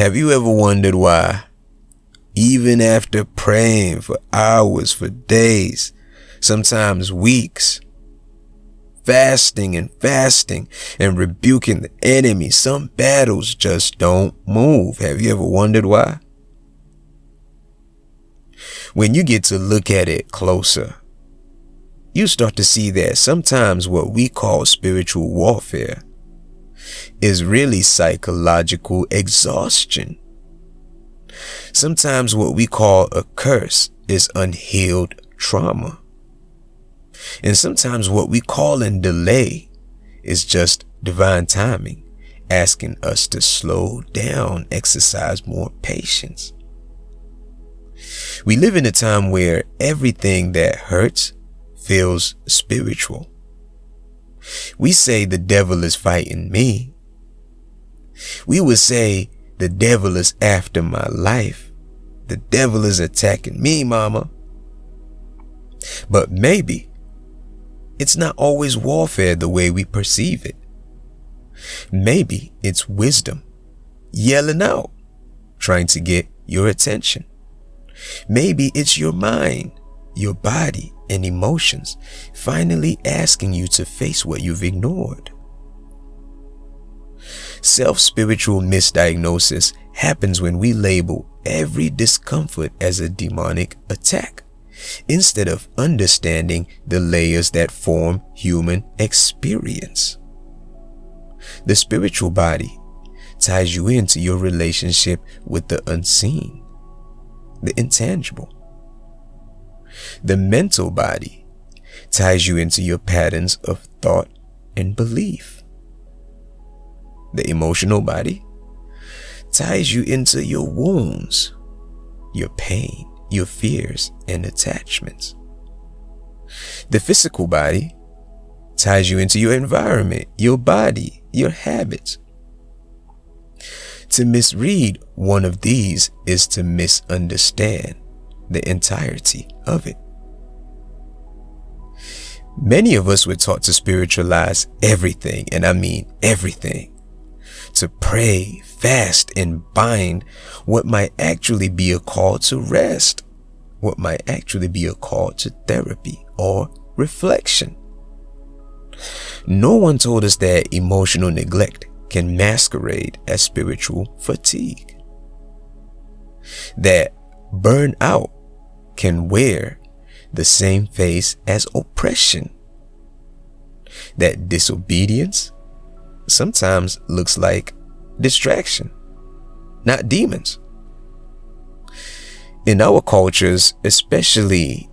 Have you ever wondered why, even after praying for hours, for days, sometimes weeks, fasting and rebuking the enemy, some battles just don't move? Have you ever wondered why? When you get to look at it closer, you start to see that sometimes what we call spiritual warfare is really psychological exhaustion. Sometimes what we call a curse is unhealed trauma. And sometimes what we call in delay is just divine timing, asking us to slow down, exercise more patience. We live in a time where everything that hurts feels spiritual. We say the devil is fighting me. We would say the devil is after my life. The devil is attacking me, mama. But maybe it's not always warfare the way we perceive it. Maybe it's wisdom yelling out, trying to get your attention. Maybe it's your mind, your body, and emotions finally asking you to face what you've ignored. Self-spiritual misdiagnosis happens when we label every discomfort as a demonic attack, instead of understanding the layers that form human experience. The spiritual body ties you into your relationship with the unseen, the intangible. The mental body ties you into your patterns of thought and belief. The emotional body ties you into your wounds, your pain, your fears, and attachments. The physical body ties you into your environment, your body, your habits. To misread one of these is to misunderstand the entirety of it. Many of us were taught to spiritualize everything, and I mean everything. To pray, fast, and bind what might actually be a call to rest, what might actually be a call to therapy or reflection. No one told us that emotional neglect can masquerade as spiritual fatigue, that burnout can wear the same face as oppression, that disobedience sometimes looks like distraction, not demons. In our cultures, especially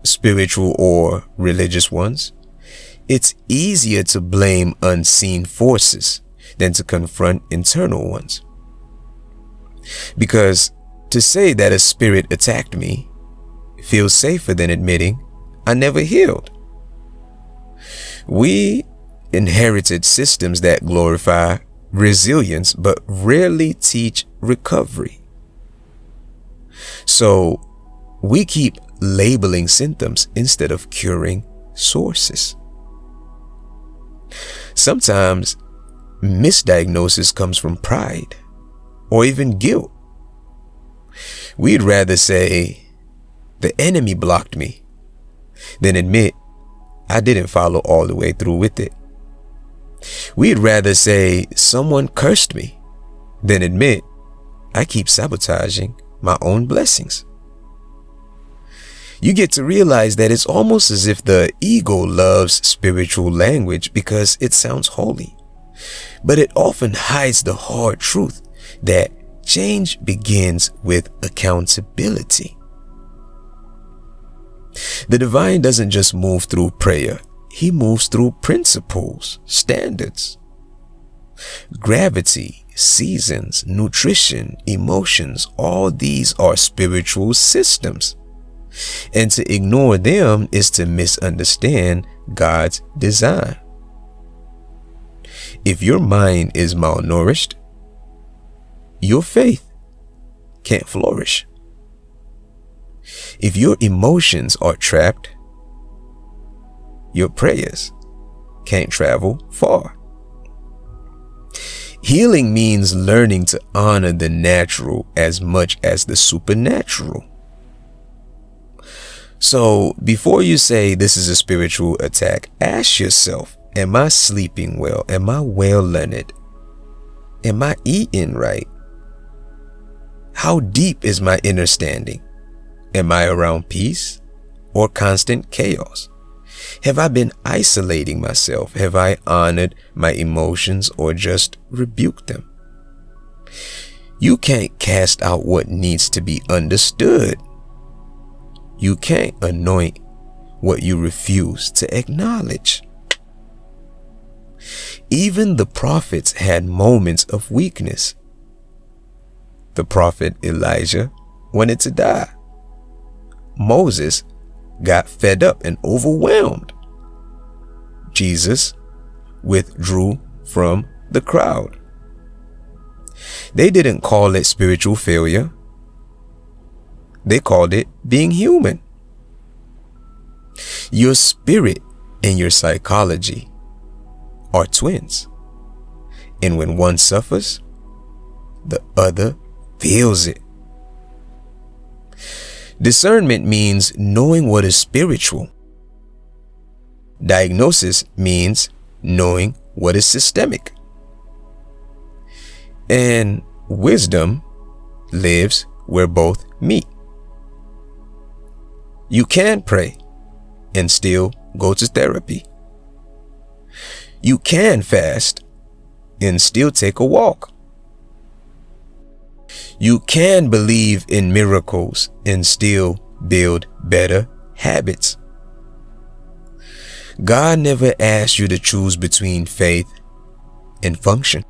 spiritual or religious ones, it's easier to blame unseen forces than to confront internal ones. Because to say that a spirit attacked me feels safer than admitting I never healed. We inherited systems that glorify resilience but rarely teach recovery. So we keep labeling symptoms instead of curing sources. Sometimes misdiagnosis comes from pride or even guilt. We'd rather say the enemy blocked me than admit I didn't follow all the way through with it. We'd rather say someone cursed me than admit I keep sabotaging my own blessings. You get to realize that it's almost as if the ego loves spiritual language because it sounds holy, but it often hides the hard truth that change begins with accountability. The divine doesn't just move through prayer. He moves through principles, standards, gravity, seasons, nutrition, emotions. All these are spiritual systems. And to ignore them is to misunderstand God's design. If your mind is malnourished, your faith can't flourish. If your emotions are trapped, your prayers can't travel far. Healing means learning to honor the natural as much as the supernatural. So before you say this is a spiritual attack, ask yourself, am I sleeping well? Am I well learned? Am I eating right? How deep is my understanding? Am I around peace or constant chaos? Have I been isolating myself? Have I honored my emotions or just rebuked them? You can't cast out what needs to be understood. You can't anoint what you refuse to acknowledge. Even the prophets had moments of weakness. The prophet Elijah wanted to die. Moses got fed up and overwhelmed. Jesus withdrew from the crowd. They didn't call it spiritual failure. They called it being human. Your spirit and your psychology are twins. And when one suffers, the other feels it. Discernment means knowing what is spiritual. Diagnosis means knowing what is systemic. And wisdom lives where both meet. You can pray and still go to therapy. You can fast and still take a walk. You can believe in miracles and still build better habits. God never asked you to choose between faith and function.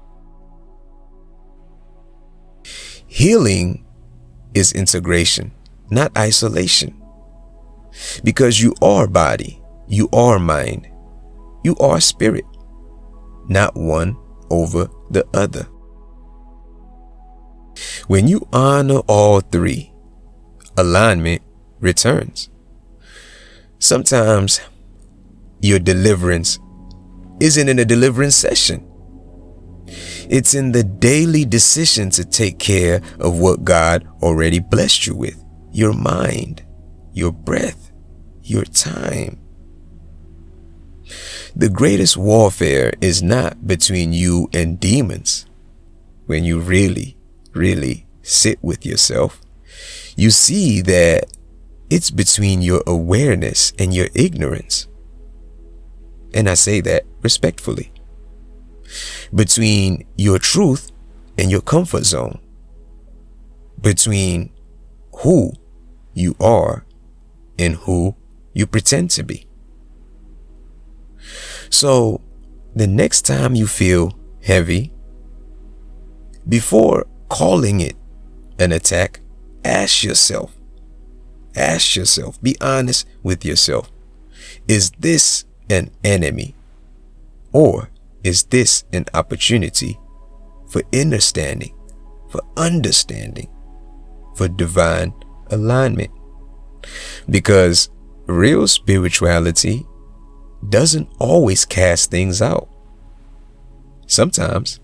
Healing is integration, not isolation. Because you are body, you are mind, you are spirit, not one over the other. When you honor all three, alignment returns. Sometimes your deliverance isn't in a deliverance session. It's in the daily decision to take care of what God already blessed you with. Your mind, your breath, your time. The greatest warfare is not between you and demons. When you really sit with yourself, you see that it's between your awareness and your ignorance. And I say that respectfully. Between your truth and your comfort zone. Between who you are and who you pretend to be. So the next time you feel heavy, before calling it an attack, ask yourself, be honest with yourself. Is this an enemy? Or is this an opportunity for understanding, for divine alignment? Because real spirituality doesn't always cast things out. Sometimes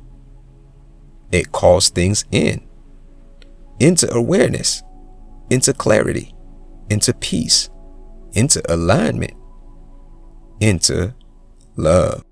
it calls things into awareness, into clarity, into peace, into alignment, into love.